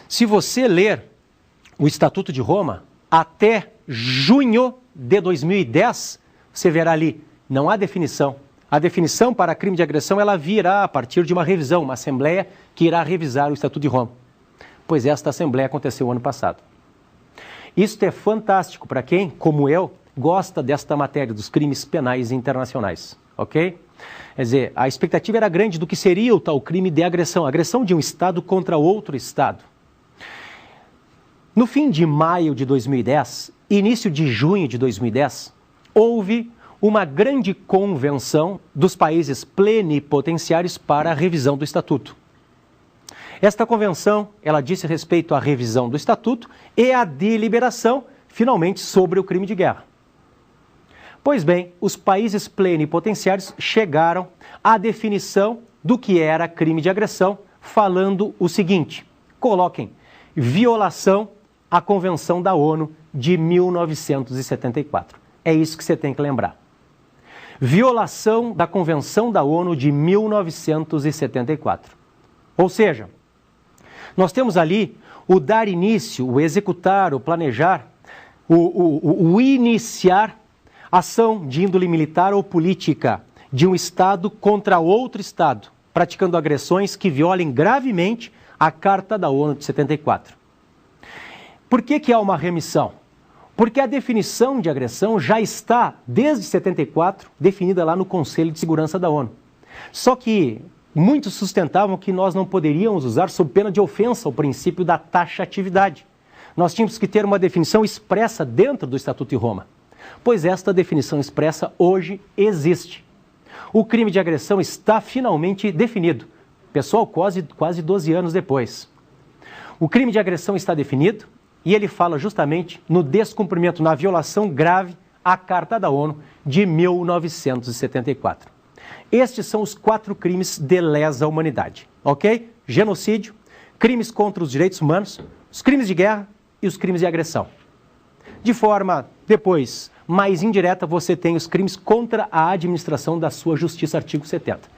Se você ler o Estatuto de Roma, até junho de 2010, você verá ali, não há definição. A definição para crime de agressão, ela virá a partir de uma revisão, uma assembleia que irá revisar o Estatuto de Roma. Pois esta Assembleia aconteceu ano passado. Isto é fantástico para quem, como eu, gosta desta matéria dos crimes penais internacionais, ok? Quer dizer, a expectativa era grande do que seria o tal crime de agressão, agressão de um Estado contra outro Estado. No fim de maio de 2010, início de junho de 2010, houve uma grande convenção dos países plenipotenciários para a revisão do Estatuto. Esta convenção, ela disse respeito à revisão do Estatuto e à deliberação, finalmente, sobre o crime de guerra. Pois bem, os países plenipotenciários chegaram à definição do que era crime de agressão, falando o seguinte: coloquem violação à Convenção da ONU de 1974. É isso que você tem que lembrar. Violação da Convenção da ONU de 1974. Ou seja, nós temos ali o dar início, o executar, o planejar, o iniciar ação de índole militar ou política de um Estado contra outro Estado, praticando agressões que violem gravemente a Carta da ONU de 74. Por que há uma remissão? Porque a definição de agressão já está, desde 74, definida lá no Conselho de Segurança da ONU. Só que muitos sustentavam que nós não poderíamos usar sob pena de ofensa ao princípio da taxatividade. Nós tínhamos que ter uma definição expressa dentro do Estatuto de Roma. Pois esta definição expressa hoje existe. O crime de agressão está finalmente definido. Pessoal, quase 12 anos depois. O crime de agressão está definido e ele fala justamente no descumprimento, na violação grave à Carta da ONU de 1974. Estes são os 4 crimes de lesa humanidade, ok? Genocídio, crimes contra os direitos humanos, os crimes de guerra e os crimes de agressão. De forma, depois, mais indireta, você tem os crimes contra a administração da sua justiça, artigo 70.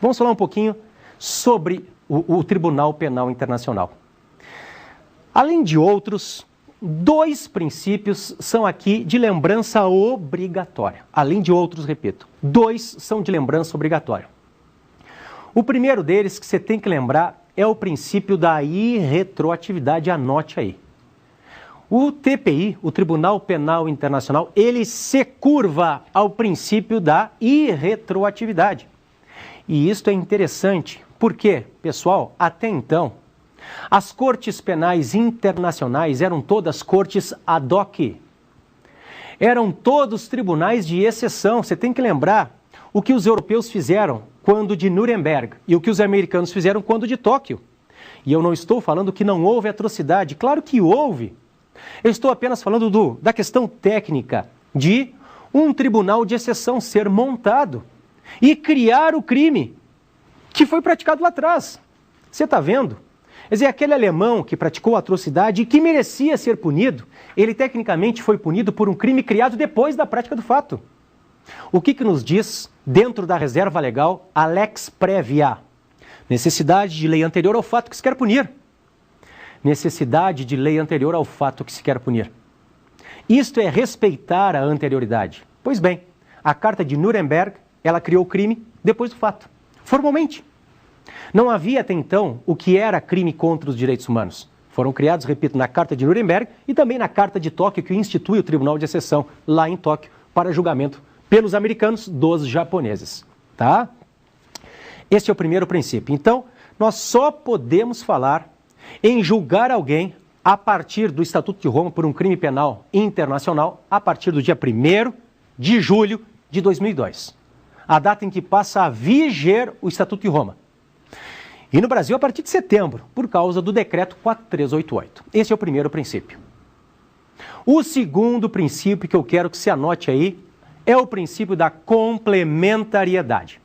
Vamos falar um pouquinho sobre o Tribunal Penal Internacional. Além de outros, 2 princípios são aqui de lembrança obrigatória. Além de outros, repito, 2 são de lembrança obrigatória. O primeiro deles que você tem que lembrar é o princípio da irretroatividade, anote aí. O TPI, o Tribunal Penal Internacional, ele se curva ao princípio da irretroatividade. E isto é interessante, porque, pessoal, até então, as cortes penais internacionais eram todas cortes ad hoc. Eram todos tribunais de exceção. Você tem que lembrar o que os europeus fizeram quando de Nuremberg e o que os americanos fizeram quando de Tóquio. E eu não estou falando que não houve atrocidade. Claro que houve. Eu estou apenas falando da questão técnica de um tribunal de exceção ser montado e criar o crime que foi praticado lá atrás. Você está vendo? Quer dizer, aquele alemão que praticou a atrocidade e que merecia ser punido, ele tecnicamente foi punido por um crime criado depois da prática do fato. O que nos diz, dentro da reserva legal, a lex prévia? Necessidade de lei anterior ao fato que se quer punir. Necessidade de lei anterior ao fato que se quer punir. Isto é respeitar a anterioridade. Pois bem, a Carta de Nuremberg, ela criou o crime depois do fato, formalmente. Não havia até então o que era crime contra os direitos humanos. Foram criados, repito, na Carta de Nuremberg e também na Carta de Tóquio, que institui o Tribunal de Exceção lá em Tóquio para julgamento pelos americanos dos japoneses. Tá? Este é o primeiro princípio. Então, nós só podemos falar em julgar alguém a partir do Estatuto de Roma por um crime penal internacional a partir do dia 1º de julho de 2002. A data em que passa a viger o Estatuto de Roma. E no Brasil a partir de setembro, por causa do decreto 4388. Esse é o primeiro princípio. O segundo princípio que eu quero que você anote aí é o princípio da complementariedade.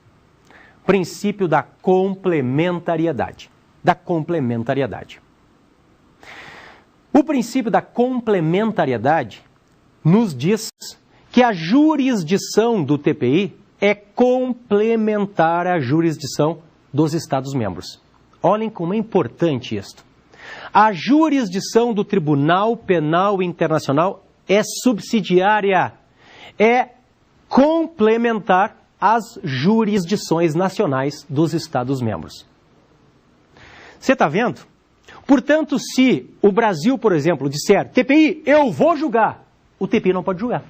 Princípio da complementariedade. Da complementariedade. O princípio da complementariedade nos diz que a jurisdição do TPI é complementar à jurisdição dos Estados-membros. Olhem como é importante isto. A jurisdição do Tribunal Penal Internacional é subsidiária, é complementar às jurisdições nacionais dos Estados-membros. Você está vendo? Portanto, se o Brasil, por exemplo, disser, TPI, eu vou julgar, o TPI não pode julgar.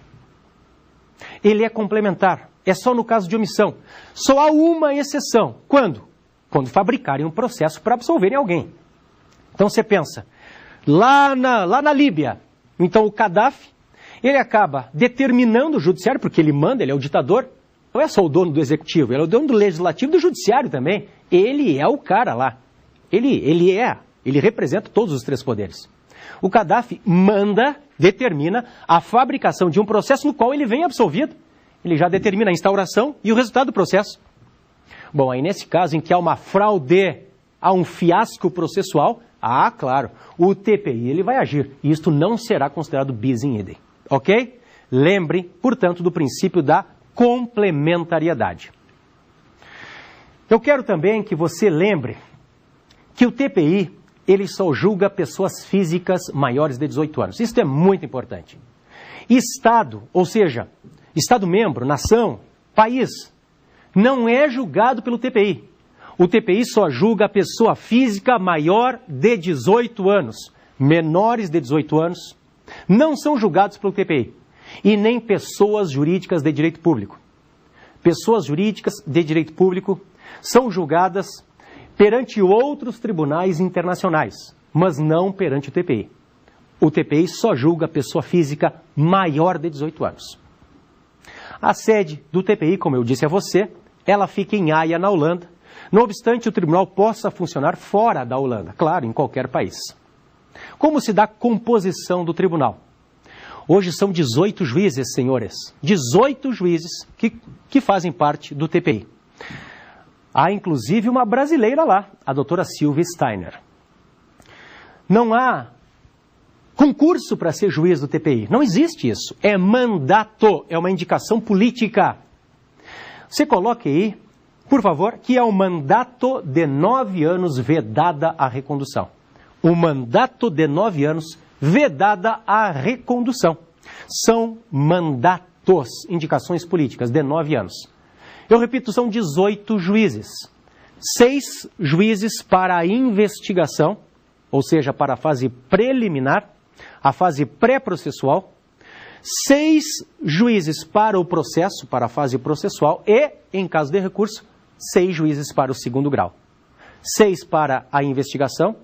Ele é complementar, é só no caso de omissão. Só há uma exceção. Quando? Quando fabricarem um processo para absolverem alguém. Então você pensa, lá na Líbia, então o Gaddafi, ele acaba determinando o judiciário, porque ele manda, ele é o ditador, não é só o dono do executivo, ele é o dono do legislativo e do judiciário também. Ele é o cara lá. Ele representa todos os três poderes. O Gaddafi determina a fabricação de um processo no qual ele vem absolvido. Ele já determina a instauração e o resultado do processo. Bom, aí nesse caso em que há uma fraude, há um fiasco processual, claro, o TPI ele vai agir. E isto não será considerado bis in idem. Ok? Lembre, portanto, do princípio da complementariedade. Eu quero também que você lembre que o TPI, ele só julga pessoas físicas maiores de 18 anos. Isso é muito importante. Estado, ou seja, Estado-membro, nação, país, não é julgado pelo TPI. O TPI só julga a pessoa física maior de 18 anos. Menores de 18 anos não são julgados pelo TPI. E nem pessoas jurídicas de direito público. Pessoas jurídicas de direito público são julgadas perante outros tribunais internacionais, mas não perante o TPI. O TPI só julga a pessoa física maior de 18 anos. A sede do TPI, como eu disse a você, ela fica em Haia, na Holanda. Não obstante, o tribunal possa funcionar fora da Holanda, claro, em qualquer país. Como se dá a composição do tribunal? Hoje são 18 juízes, senhores. 18 juízes que fazem parte do TPI. Há, inclusive, uma brasileira lá, a doutora Silvia Steiner. Não há concurso para ser juiz do TPI. Não existe isso. É mandato, é uma indicação política. Você coloque aí, por favor, que é um mandato de 9 anos vedada a recondução. Um mandato de 9 anos vedada a recondução. São mandatos, indicações políticas de 9 anos. Eu repito, são 18 juízes. 6 juízes para a investigação, ou seja, para a fase preliminar, a fase pré-processual. 6 juízes para o processo, para a fase processual e, em caso de recurso, 6 juízes para o segundo grau. 6 para a investigação,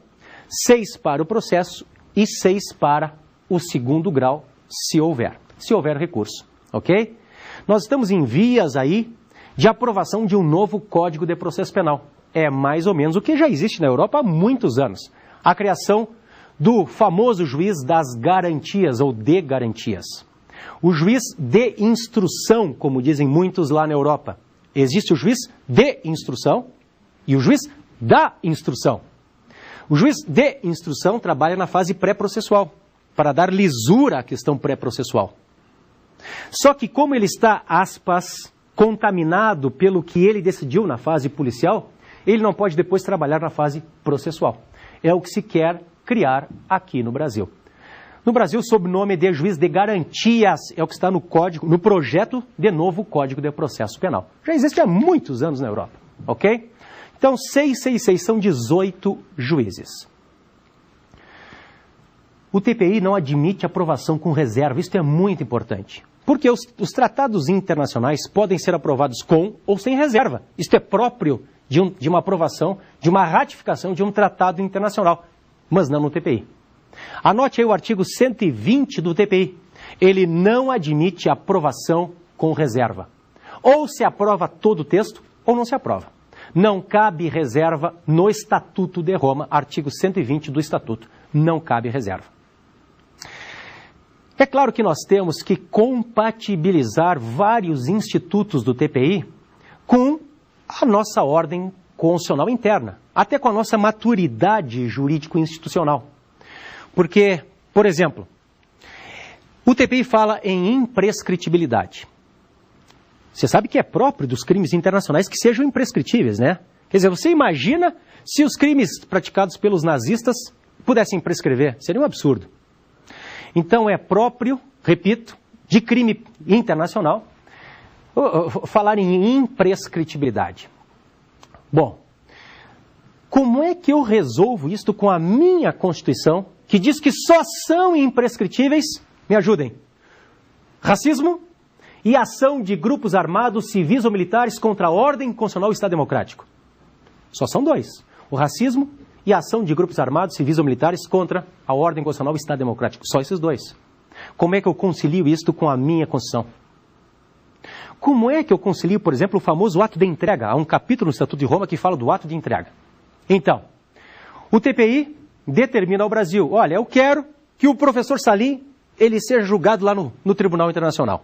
6 para o processo e 6 para o segundo grau, se houver recurso, ok? Nós estamos em vias aí de aprovação de um novo Código de Processo Penal. É mais ou menos o que já existe na Europa há muitos anos. A criação do famoso juiz das garantias ou de garantias. O juiz de instrução, como dizem muitos lá na Europa. Existe o juiz de instrução e o juiz da instrução. O juiz de instrução trabalha na fase pré-processual, para dar lisura à questão pré-processual. Só que como ele está, aspas, contaminado pelo que ele decidiu na fase policial, ele não pode depois trabalhar na fase processual. É o que se quer criar aqui no Brasil. No Brasil, sob o nome de juiz de garantias, é o que está no código, no projeto de novo Código de Processo Penal. Já existe há muitos anos na Europa, ok? Então, 666 são 18 juízes. O TPI não admite aprovação com reserva, isso é muito importante. Porque os tratados internacionais podem ser aprovados com ou sem reserva. Isto é próprio de uma aprovação, de uma ratificação de um tratado internacional, mas não no TPI. Anote aí o artigo 120 do TPI. Ele não admite aprovação com reserva. Ou se aprova todo o texto, ou não se aprova. Não cabe reserva no Estatuto de Roma, artigo 120 do Estatuto. Não cabe reserva. É claro que nós temos que compatibilizar vários institutos do TPI com a nossa ordem constitucional interna, até com a nossa maturidade jurídico-institucional. Porque, por exemplo, o TPI fala em imprescritibilidade. Você sabe que é próprio dos crimes internacionais que sejam imprescritíveis, né? Quer dizer, você imagina se os crimes praticados pelos nazistas pudessem prescrever? Seria um absurdo. Então é próprio, repito, de crime internacional falar em imprescritibilidade. Bom, Como é que eu resolvo isto com a minha Constituição, que diz que só são imprescritíveis, me ajudem, racismo e ação de grupos armados, civis ou militares contra a ordem constitucional e Estado democrático? Só são dois, o racismo e a ação de grupos armados, civis ou militares contra a ordem constitucional e Estado democrático. Só esses dois. Como é que eu concilio isto com a minha Constituição? Como é que eu concilio, por exemplo, o famoso ato de entrega? Há um capítulo no Estatuto de Roma que fala do ato de entrega. Então, o TPI determina ao Brasil, olha, eu quero que o professor Salim, ele seja julgado lá no Tribunal Internacional.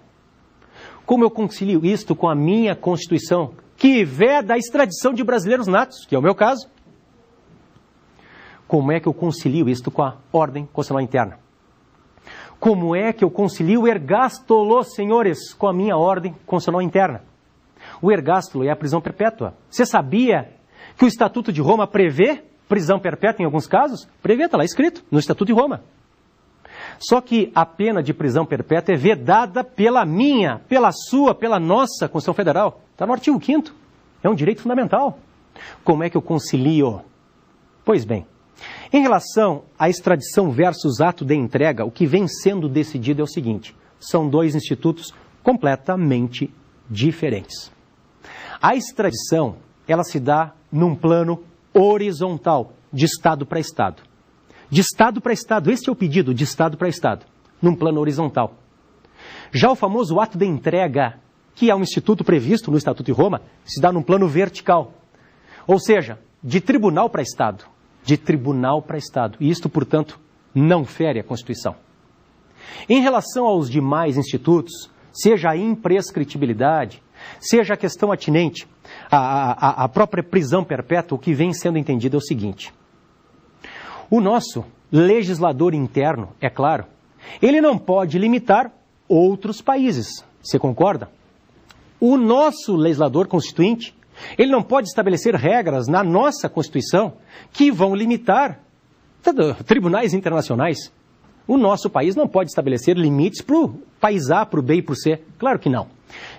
Como eu concilio isto com a minha Constituição, que veda a extradição de brasileiros natos, que é o meu caso? Como é que eu concilio isto com a ordem constitucional interna? Como é que eu concilio o ergástulo, senhores, com a minha ordem constitucional interna? O ergástulo é a prisão perpétua. Você sabia que o Estatuto de Roma prevê prisão perpétua em alguns casos? Prevê, está lá escrito, no Estatuto de Roma. Só que a pena de prisão perpétua é vedada pela minha, pela sua, pela nossa Constituição Federal. Está no artigo 5º. É um direito fundamental. Como é que eu concilio? Pois bem, em relação à extradição versus ato de entrega, o que vem sendo decidido é o seguinte: são dois institutos completamente diferentes. A extradição, ela se dá num plano horizontal, de Estado para Estado. De Estado para Estado, este é o pedido, de Estado para Estado, num plano horizontal. Já o famoso ato de entrega, que é um instituto previsto no Estatuto de Roma, se dá num plano vertical. Ou seja, de tribunal para Estado. De tribunal para Estado. E isto, portanto, não fere a Constituição. Em relação aos demais institutos, seja a imprescritibilidade, seja a questão atinente à própria prisão perpétua, o que vem sendo entendido é o seguinte: o nosso legislador interno, é claro, ele não pode limitar outros países. Você concorda? O nosso legislador constituinte, ele não pode estabelecer regras na nossa Constituição que vão limitar tribunais internacionais. O nosso país não pode estabelecer limites para o país A, para o B e para o C. Claro que não.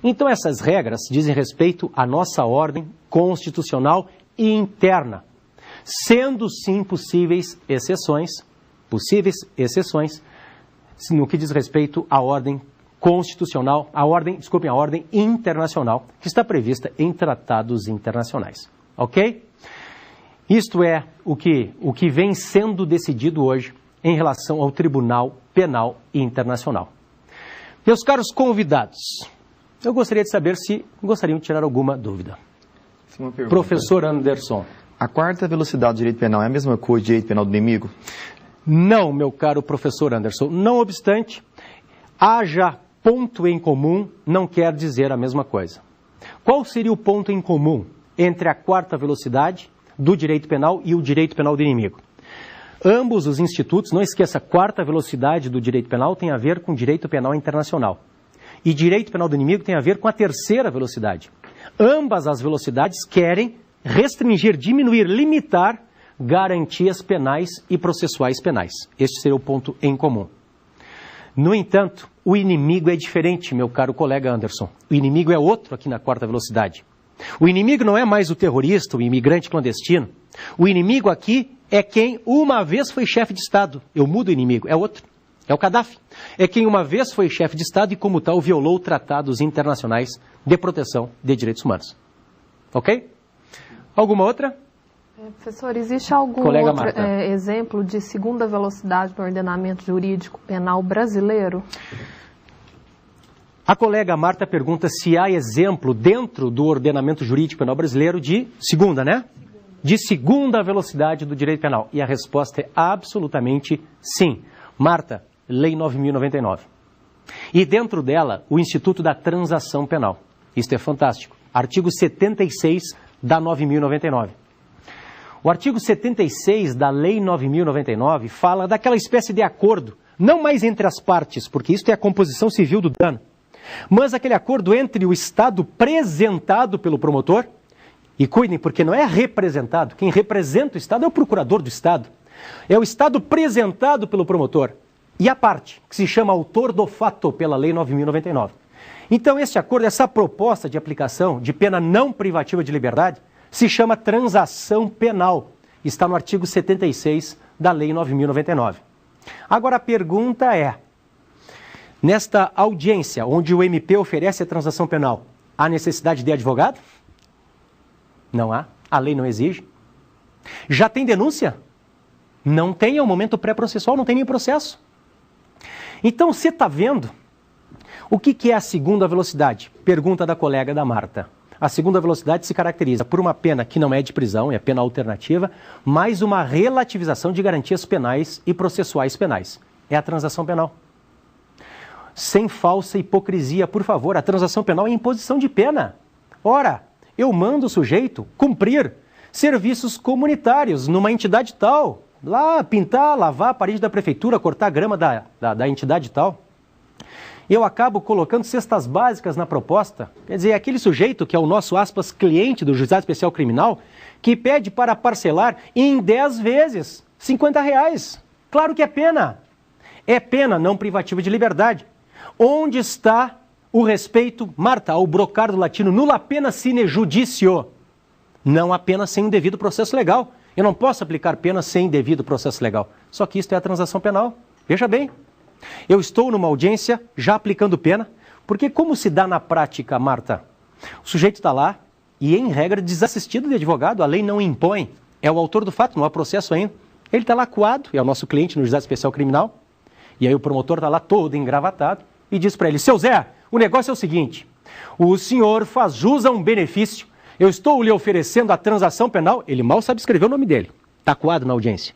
Então essas regras dizem respeito à nossa ordem constitucional e interna, sendo sim possíveis exceções no que diz respeito à ordem constitucional, a ordem internacional, que está prevista em tratados internacionais. Ok? Isto é o que vem sendo decidido hoje em relação ao Tribunal Penal Internacional. Meus caros convidados, eu gostaria de saber se gostariam de tirar alguma dúvida. Professor Anderson. A quarta velocidade do direito penal é a mesma coisa do direito penal do inimigo? Não, meu caro professor Anderson. Não obstante, haja ponto em comum não quer dizer a mesma coisa. Qual seria o ponto em comum entre a quarta velocidade do direito penal e o direito penal do inimigo? Ambos os institutos, não esqueça, a quarta velocidade do direito penal tem a ver com direito penal internacional. E direito penal do inimigo tem a ver com a terceira velocidade. Ambas as velocidades querem restringir, diminuir, limitar garantias penais e processuais penais. Este seria o ponto em comum. No entanto, o inimigo é diferente, meu caro colega Anderson. O inimigo é outro aqui na quarta velocidade. O inimigo não é mais o terrorista, o imigrante clandestino. O inimigo aqui é quem uma vez foi chefe de Estado. Eu mudo o inimigo, é outro. É o Gaddafi. É quem uma vez foi chefe de Estado e, como tal, violou tratados internacionais de proteção de direitos humanos. Ok? Alguma outra? Professor, existe algum outro exemplo de segunda velocidade no ordenamento jurídico penal brasileiro? A colega Marta pergunta se há exemplo dentro do ordenamento jurídico penal brasileiro de segunda, né? De segunda velocidade do direito penal. E a resposta é absolutamente sim. Marta, Lei 9.099. E dentro dela, o Instituto da Transação Penal. Isto é fantástico. Artigo 76 da 9.099. O artigo 76 da Lei 9.099 fala daquela espécie de acordo, não mais entre as partes, porque isso é a composição civil do dano, mas aquele acordo entre o Estado presentado pelo promotor, e cuidem, porque não é representado, quem representa o Estado é o procurador do Estado, é o Estado presentado pelo promotor, e a parte, que se chama autor do fato pela Lei 9.099. Então, este acordo, essa proposta de aplicação de pena não privativa de liberdade, se chama transação penal. Está no artigo 76 da Lei 9.099. Agora a pergunta é, nesta audiência onde o MP oferece a transação penal, há necessidade de advogado? Não há. A lei não exige. Já tem denúncia? Não tem, é o momento pré-processual, não tem nem processo. Então, você está vendo o que é a segunda velocidade? Pergunta da colega da Marta. A segunda velocidade se caracteriza por uma pena que não é de prisão, é pena alternativa, mais uma relativização de garantias penais e processuais penais. É a transação penal. Sem falsa hipocrisia, por favor, a transação penal é imposição de pena. Ora, eu mando o sujeito cumprir serviços comunitários numa entidade tal, lá pintar, lavar a parede da prefeitura, cortar a grama da entidade tal. Eu acabo colocando cestas básicas na proposta. Quer dizer, aquele sujeito que é o nosso, aspas, cliente do Juizado Especial Criminal, que pede para parcelar em 10 vezes, R$50. Claro que é pena. É pena, não privativa de liberdade. Onde está o respeito, Marta, ao brocardo latino, nulla pena sine judicio? Não há pena sem um devido processo legal. Eu não posso aplicar pena sem devido processo legal. Só que isto é a transação penal. Veja bem. Eu estou numa audiência já aplicando pena, porque como se dá na prática, Marta? O sujeito está lá e, em regra, desassistido de advogado, a lei não impõe. É o autor do fato, não há processo ainda. Ele está lá coado, é o nosso cliente no Juizado Especial Criminal, e aí o promotor está lá todo engravatado e diz para ele, seu Zé, o negócio é o seguinte, o senhor faz jus a um benefício, eu estou lhe oferecendo a transação penal, ele mal sabe escrever o nome dele, está coado na audiência.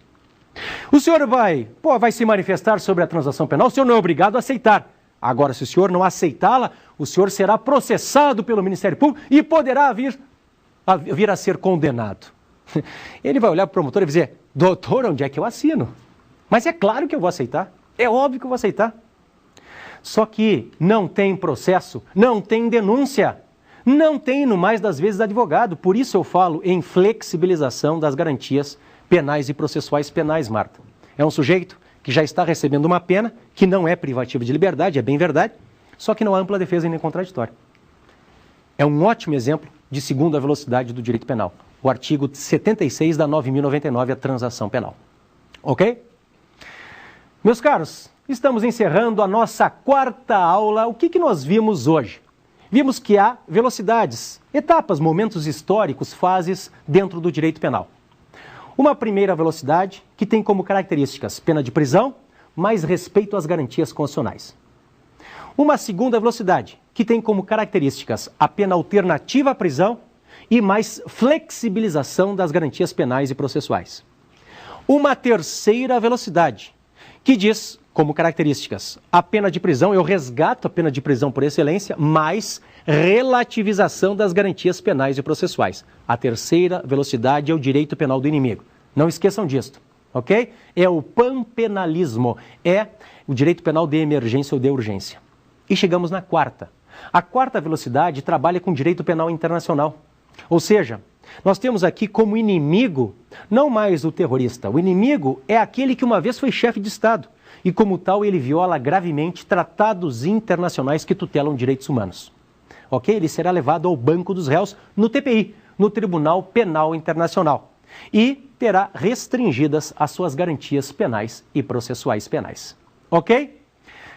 O senhor vai se manifestar sobre a transação penal, o senhor não é obrigado a aceitar. Agora, se o senhor não aceitá-la, o senhor será processado pelo Ministério Público e poderá vir a ser condenado. Ele vai olhar para o promotor e dizer, doutor, onde é que eu assino? Mas é claro que eu vou aceitar, é óbvio que eu vou aceitar. Só que não tem processo, não tem denúncia, não tem, no mais das vezes, advogado. Por isso eu falo em flexibilização das garantias penais e processuais penais, Marta. É um sujeito que já está recebendo uma pena, que não é privativa de liberdade, é bem verdade, só que não há ampla defesa nem contraditória. É um ótimo exemplo de segunda velocidade do direito penal. O artigo 76 da 9.099, a transação penal. Ok? Meus caros, estamos encerrando a nossa quarta aula. O que nós vimos hoje? Vimos que há velocidades, etapas, momentos históricos, fases dentro do direito penal. Uma primeira velocidade que tem como características pena de prisão, mais respeito às garantias constitucionais. Uma segunda velocidade que tem como características a pena alternativa à prisão e mais flexibilização das garantias penais e processuais. Uma terceira velocidade que diz como características a pena de prisão, eu resgato a pena de prisão por excelência, mais relativização das garantias penais e processuais. A terceira velocidade é o direito penal do inimigo. Não esqueçam disto, ok? É o panpenalismo, é o direito penal de emergência ou de urgência. E chegamos na quarta. A quarta velocidade trabalha com direito penal internacional. Ou seja, nós temos aqui como inimigo, não mais o terrorista, o inimigo é aquele que uma vez foi chefe de Estado. E como tal, ele viola gravemente tratados internacionais que tutelam direitos humanos. Ok? Ele será levado ao banco dos réus no TPI, no Tribunal Penal Internacional. E terá restringidas as suas garantias penais e processuais penais. Ok?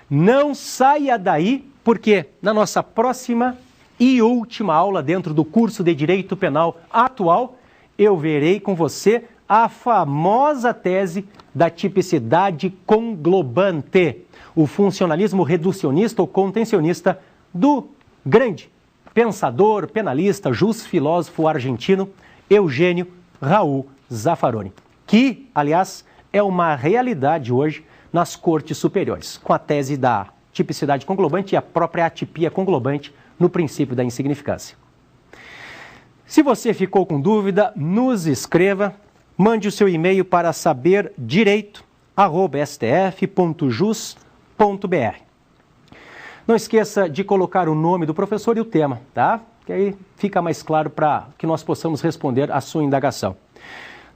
Não saia daí, porque na nossa próxima e última aula dentro do curso de Direito Penal atual, eu verei com você a famosa tese da tipicidade conglobante, o funcionalismo reducionista ou contencionista do grande pensador, penalista, juiz, filósofo argentino Eugênio Raul Zaffaroni, que, aliás, é uma realidade hoje nas cortes superiores, com a tese da tipicidade conglobante e a própria atipia conglobante no princípio da insignificância. Se você ficou com dúvida, nos escreva. Mande o seu e-mail para saberdireito@stf.jus.br. Não esqueça de colocar o nome do professor e o tema, tá? Que aí fica mais claro para que nós possamos responder a sua indagação.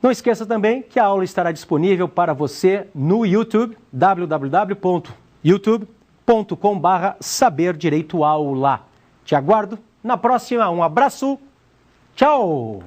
Não esqueça também que a aula estará disponível para você no YouTube, www.youtube.com/saberdireitoaula. Te aguardo na próxima. Um abraço. Tchau!